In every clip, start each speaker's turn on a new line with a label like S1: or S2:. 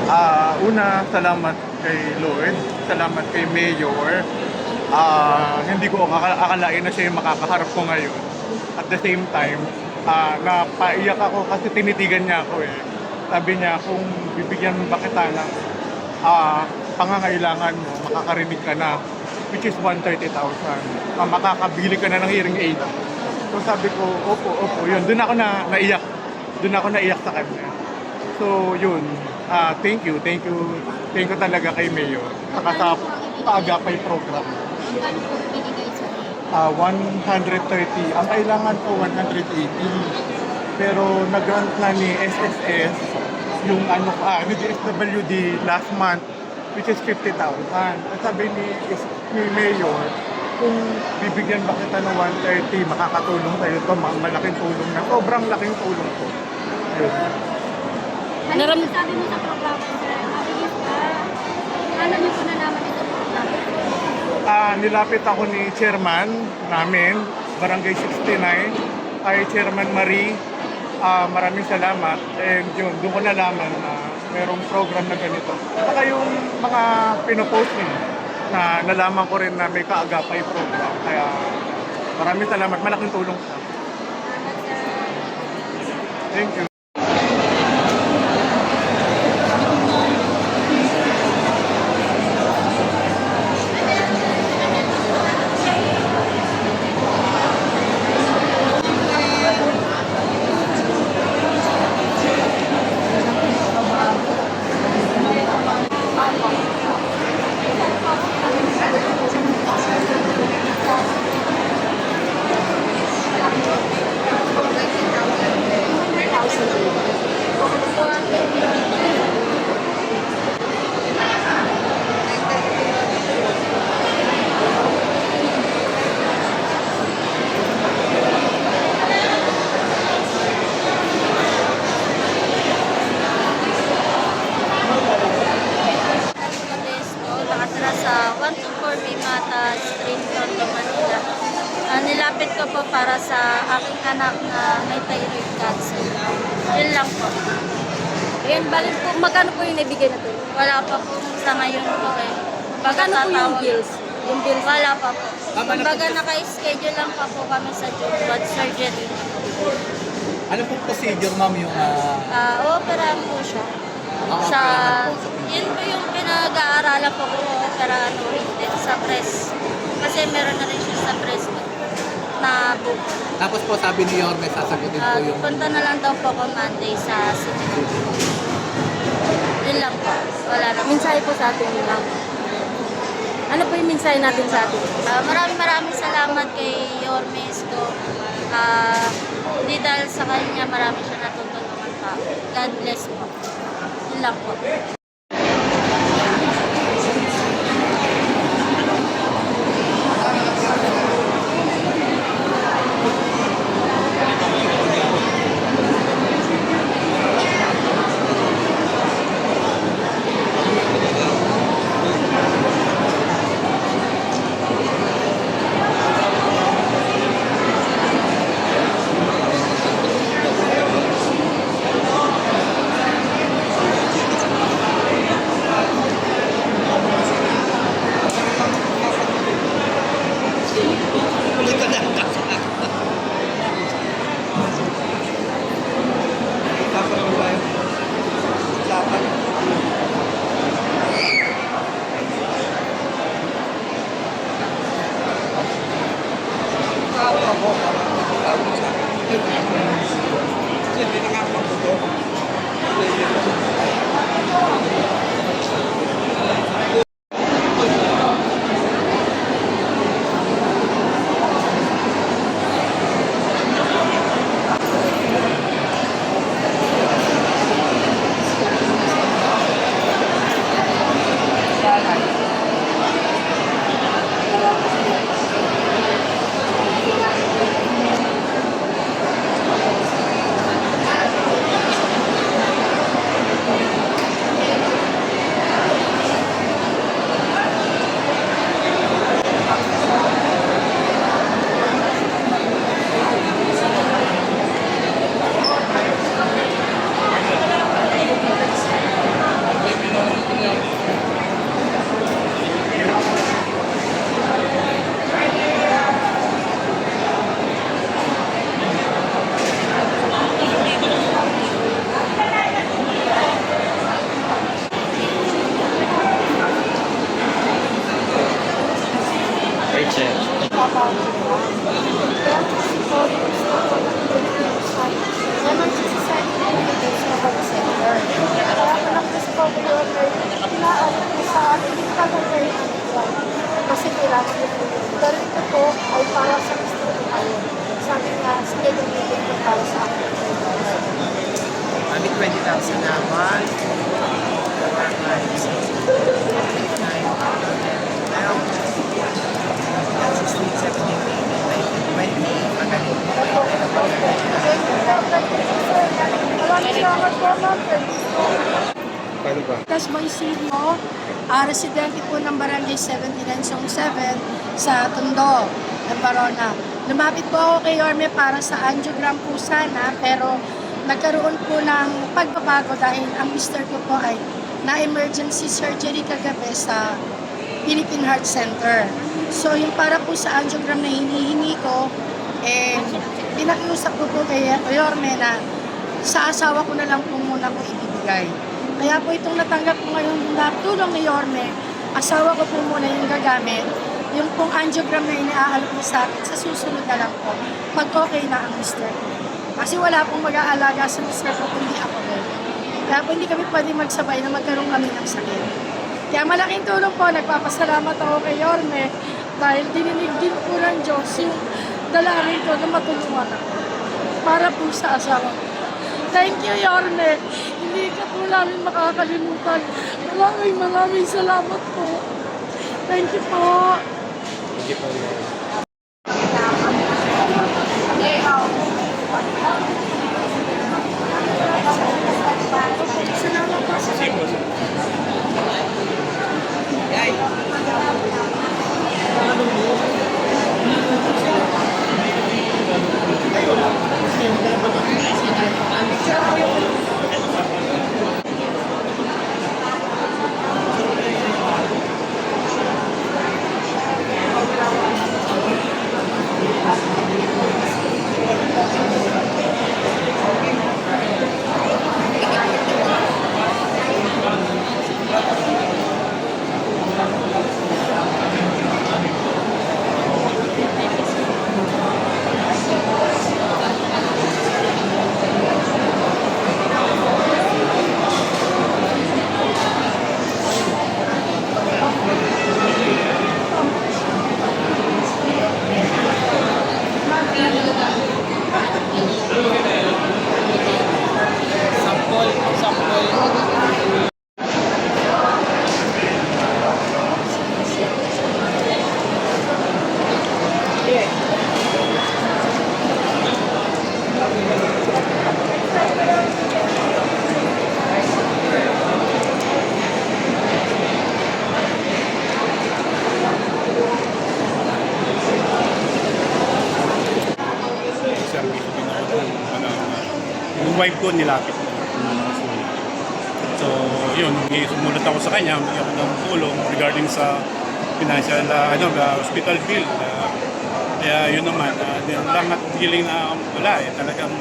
S1: Una, salamat kay Lord, salamat kay Mayor. Hindi ko akalain na siya yung makakaharap ko ngayon. At the same time, napaiyak ako kasi tinitigan niya ako eh. Sabi niya, kung bibigyan ba kita ng pangangailangan mo, makakarinig ka na, which is 130,000. Makakabili ka na ng hearing aid. So sabi ko, opo, yun. Doon ako naiyak. Doon ako naiyak sa kanya. So yun, thank you talaga kay Mayor. Saka sa Paagapay program.
S2: Magkano po binigay sa
S1: 130. Ang kailangan ko 180. Pero nag-grant na ni SSS yung ni DSWD last month, which is 50,000. At sabi ni Mayor, kung bibigyan ba kita ng 130, makakatulong sa'yo ito, malaking tulong na. Sobrang laking tulong ko. Yun.
S2: Ano sabi mo sa programa, sir? Ano niyo po nalaman ito programa?
S1: Nilapit ako ni chairman namin, Barangay 69, kay Chairman Marie. Maraming salamat. And yun, doon ko nalaman na mayroong program na ganito. Saka yung mga pinopost niyo, na nalaman ko rin na may kaagapay program. Kaya maraming salamat. Malaking tulong sa akin. Thank you.
S2: Sa 124 Bimata Street, Tondo, Manila. Nilapit ko po para sa aking anak na may thyroid cancer. Yun lang po.
S3: Ayan, balik po, magkano po yung nabigay na to?
S2: Wala pa po sa ngayon po eh.
S3: Magkano po yung bills? Yung bills?
S2: Wala pa po. Kumbaga naka-schedule lang pa po kami sa June surgery.
S4: Ano pong procedure, ma'am, yung...
S2: Operahan po siya. Sa, yun po yung pinag-aaralan po kung operahan o hindi sa breast. Kasi meron na rin siya sa breast na buko.
S4: Tapos po sabi ni Yorme, sasagutin po yung...
S2: Punta na lang daw po ko Monday sa city. Yun lang po. Wala na.
S3: Mensahe po sa atin yun lang. Ano po yung mensahe natin sa atin?
S2: Maraming salamat kay Yorme Isko. Hindi dahil sa kanya marami siya natutulungan pa. God bless po. Yun lang po.
S5: Maraming salamat po, ma'am.
S1: Paano ba?
S5: Cas Moisilio, residente po ng Barangay 79 Zone 7 sa Tondo, ng Barona. Lumapit po ako kay Yorme para sa angiogram po sana, pero nagkaroon po ng pagbabago dahil ang mister ko po ay na-emergency surgery kagabi sa Philippine Heart Center. So yung para po sa angiogram na hinihingi ko, pinakiusap ko po kay Yorme na sa asawa ko na lang po muna ko ibibigay. Kaya po itong natanggap ko ngayon na tulong ni Yorme, asawa ko po muna yung gagamit. Yung pong angiogram na iniaalok niya sa akin, sa susunod na lang po, pag okay na ang mister ko. Kasi wala pong mag-aalaga sa mister ko kundi ako din. Kaya po hindi kami pwede magsabay na magkaroon kami ng sakit. Kaya malaking tulong po, nagpapasalamat ako kay Yorme dahil dininig din po ng Diyos yung dalangin ko na matulungan ako para po sa asawa ko. Thank you, Yorme. Hindi ka po namin makakalimutan. Maraming salamat po. Thank you po. Salamat po.
S6: service din ako yung wife ko nilapit na so yun, sumulat ako sa kanya, hindi ako ng tulong regarding sa financial hospital bill. Kaya yun naman, lang at feeling na wala talagang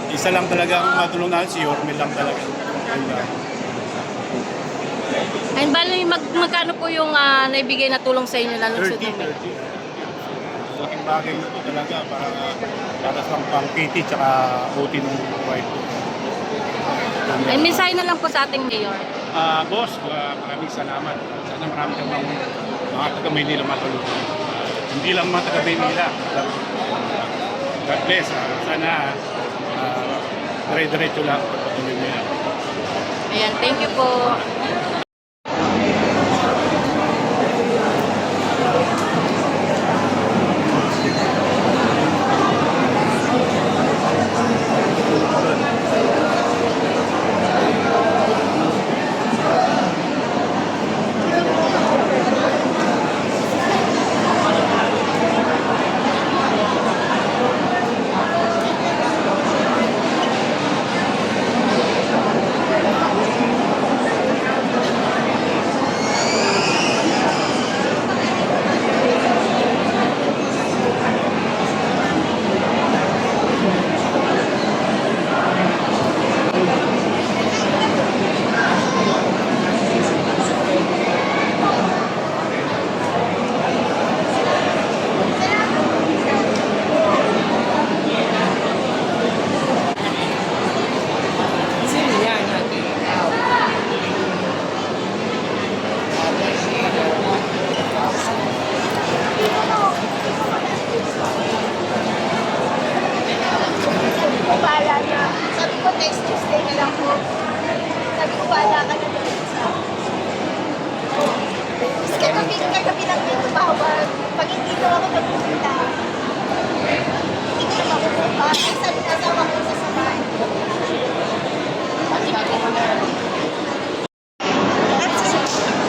S6: isa lang talaga ang matulong natin, si Yorme lang talaga.
S3: Ayun, bali, magkano po yung naibigay na tulong sa inyo na ng
S6: 30. Laking bagay na ito talaga para sa pang PT tsaka OT ng wife ko.
S3: Ay, mensahe na lang po sa ating mayor.
S6: Boss, maraming salamat. Sana marami kang mga taga-Maynila matulungan. Hindi lang mga taga-Maynila. God bless. Sana dire-diretso lang pagpatuloy mo yan.
S3: Ayan, thank you po.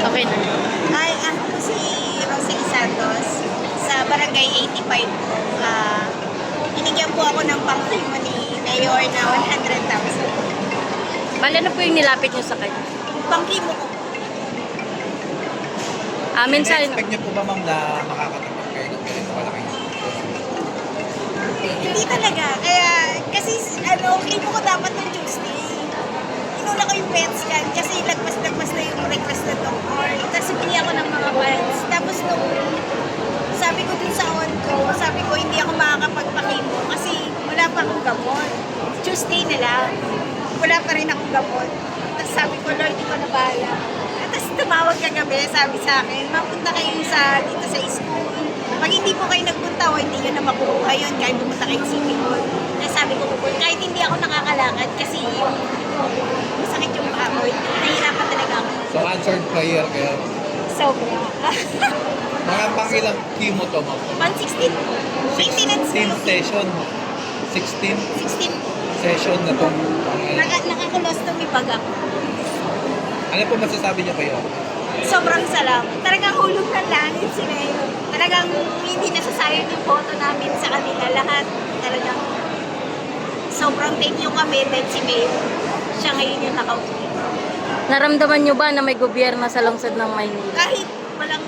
S3: Okay na.
S7: Ay, ako po si Rosely Santos sa Barangay 85 po. Binigyan po ako ng pangkimo ni Mayor na 100,000.
S3: Bale, ano po yung nilapit nyo sa kanya?
S7: Pangkimo ko.
S3: Mensahe.
S4: expect niyo po ba ma'am na makakatanggap kayo ng ganito kalaki?
S7: Hindi talaga. Kaya, kasi kimo ko dapat ng Tuesday. Inuna ko yung PET scan kasi lagpas-lagpas na yung request na doctor. Tapos pili ako ng mga pads. Tapos nung sabi ko dun sa on ko, sabi ko hindi ako makakapagpakimo kasi wala pa akong gamot. Tuesday na lang. Wala pa rin akong gamot. Tapos sabi ko, Lord, di ko na bahala. Tapos tumawag kagabi, sabi sa akin, mapunta kayo dito sa school. Pag hindi po kayo nagpunta o hindi nyo na makukuha yun, kahit pumunta kayo sa City Hall. Tapos sabi ko, kahit hindi ako nakakalakad kasi yung masakit yung paa ko, nahihirapan talaga ako.
S4: So answered prayer kayo.
S7: Sobra.
S4: Mga pangilang chemo to ma'am?
S7: 116. Maintenance
S4: 16 session. 16
S7: 16.
S4: session na itong
S7: Nakakulostomy pag ako.
S4: ano po masasabi niyo kayo?
S7: Sobrang salamat. Talagang hulog ng langit si Mayor. Talagang hindi nasasayang yung photo namin sa kanila lahat. Talagang sobrang thank you kami dahil si Mayor. Siya ngayon yung nakaupo.
S3: Naramdaman nyo ba na may gobyerno sa lungsod ng Maynila?
S7: Kahit walang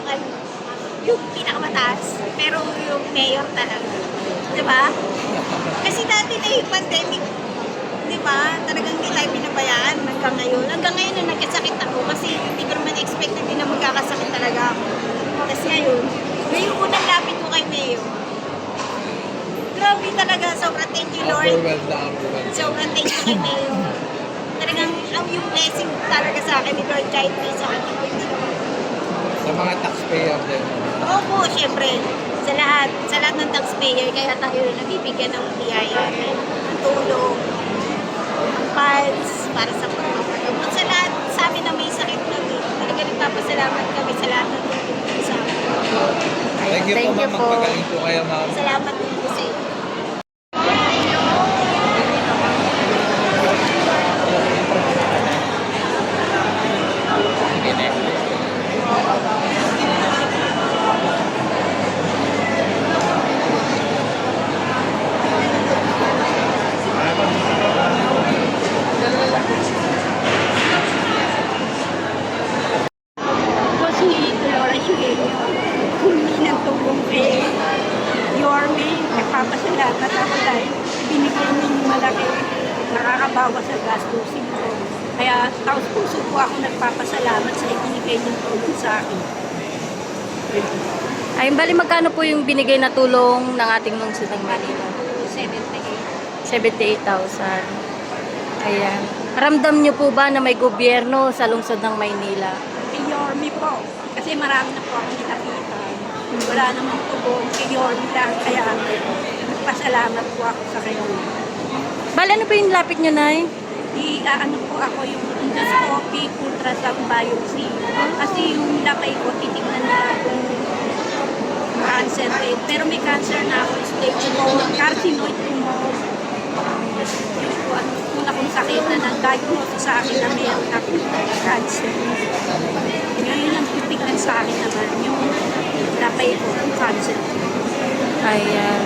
S7: yung pinakamataas, pero yung Mayor talaga. Diba? Kasi dati na yung pandemic, diba? Talagang hindi tayo pinabayaan hanggang ngayon. Hanggang ngayon na nagkasakit ako kasi hindi ko naman expected din na magkakasakit talaga ako. Kasi ngayon unang lapit ko kay Mayor. Grabe talaga, sobrang thank you Lord.
S4: Overwhelmed na overwhelmed.
S7: Sobrang thank you kay Mayor. Talagang yung blessing talaga sa akin ni Lord kahit may sakit ako hindi naman.
S4: Sa mga taxpayer din.
S7: Opo, syempre. Sa lahat ng taxpayer, kaya tayo nabibigyan ng biyaya, ng tulong, ng funds, para sa pagpapagamot. Sa lahat, sa amin na may sakit kami. Talaga nagpapasalamat kami sa lahat ng tulong sa amin.
S4: Thank you po ma'am. Magpagaling po kayo ma'am.
S7: Salamat din po sa inyo. Ako si Laura Shuhelo. Humingi ng tulong kay Yorme. Nagpapasalamat ako dahil binigay niyo yung malaki nakakabawas sa gastusin ko. Kaya taos puso po ako nagpapasalamat sa ibinigay niyong tulong sa akin.
S3: Ay, bali magkano po yung binigay na tulong ng ating lungsod ng Manila?
S7: 78.
S3: 78,000. Ayan. Ramdam nyo po ba na may gobyerno sa lungsod ng Maynila?
S7: Kay Yorme po. Kasi marami na po akong nakapitan. Wala namang tugon. Kay Yorme lang. Kaya nagpasalamat po ako sa kayo.
S3: Bali, ano po yung lapit nyo, Nay?
S7: Ano po ako yung endoscopy, ultrasound biopsy. Kasi yung lapay ko, titignan nila kung cancer rate. Pero may cancer na ako, stage 4, carcinoid tumor. Yung po, una kong sakit na nag-diagnose sa akin na mayroon akong cancer. Ngayon ang titignan sa akin naman yung lapay ko, yung cancer.
S3: Ayan.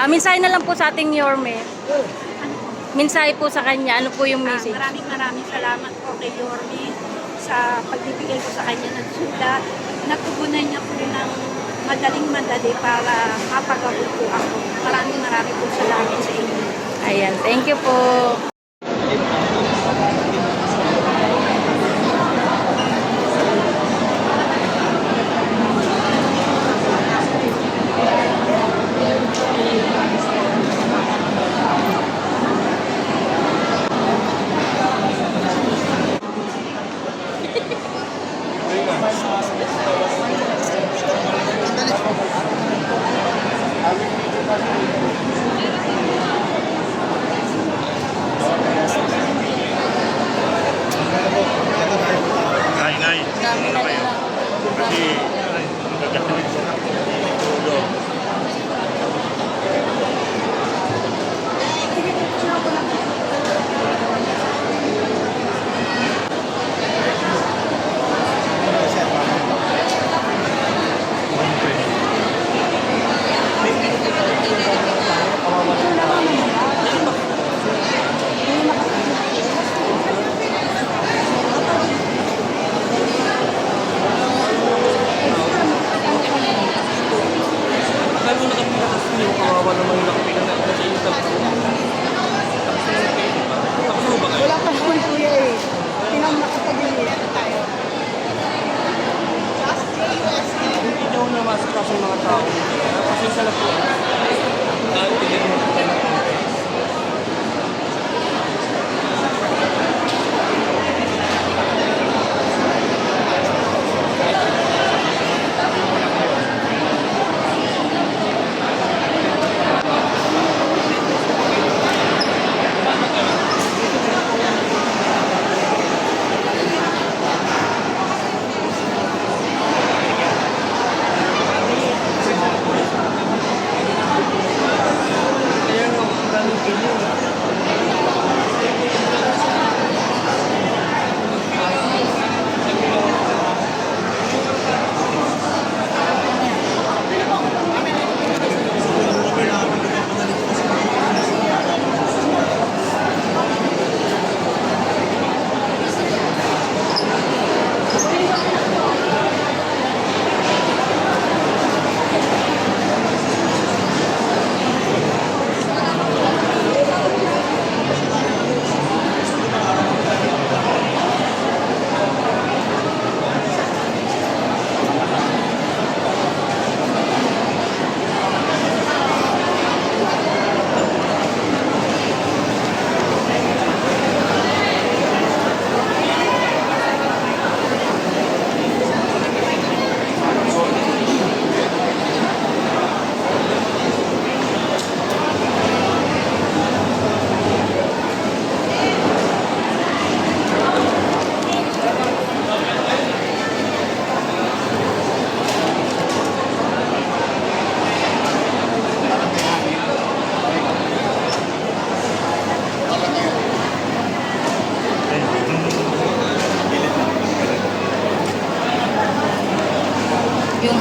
S3: Mensahe na lang po sa ating Yorme. Mensahe po sa kanya. Ano po yung message?
S7: Maraming salamat po kay Yorme sa pagbibigay ko sa kanya ng sulat. Natugunan niya po rin ng madaling-madali para mapagamot po ako. Maraming po salamat sa inyo.
S3: Ayan. Thank you po.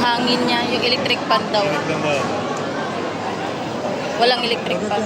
S3: hangin niya, yung electric fan daw. Walang electric fan.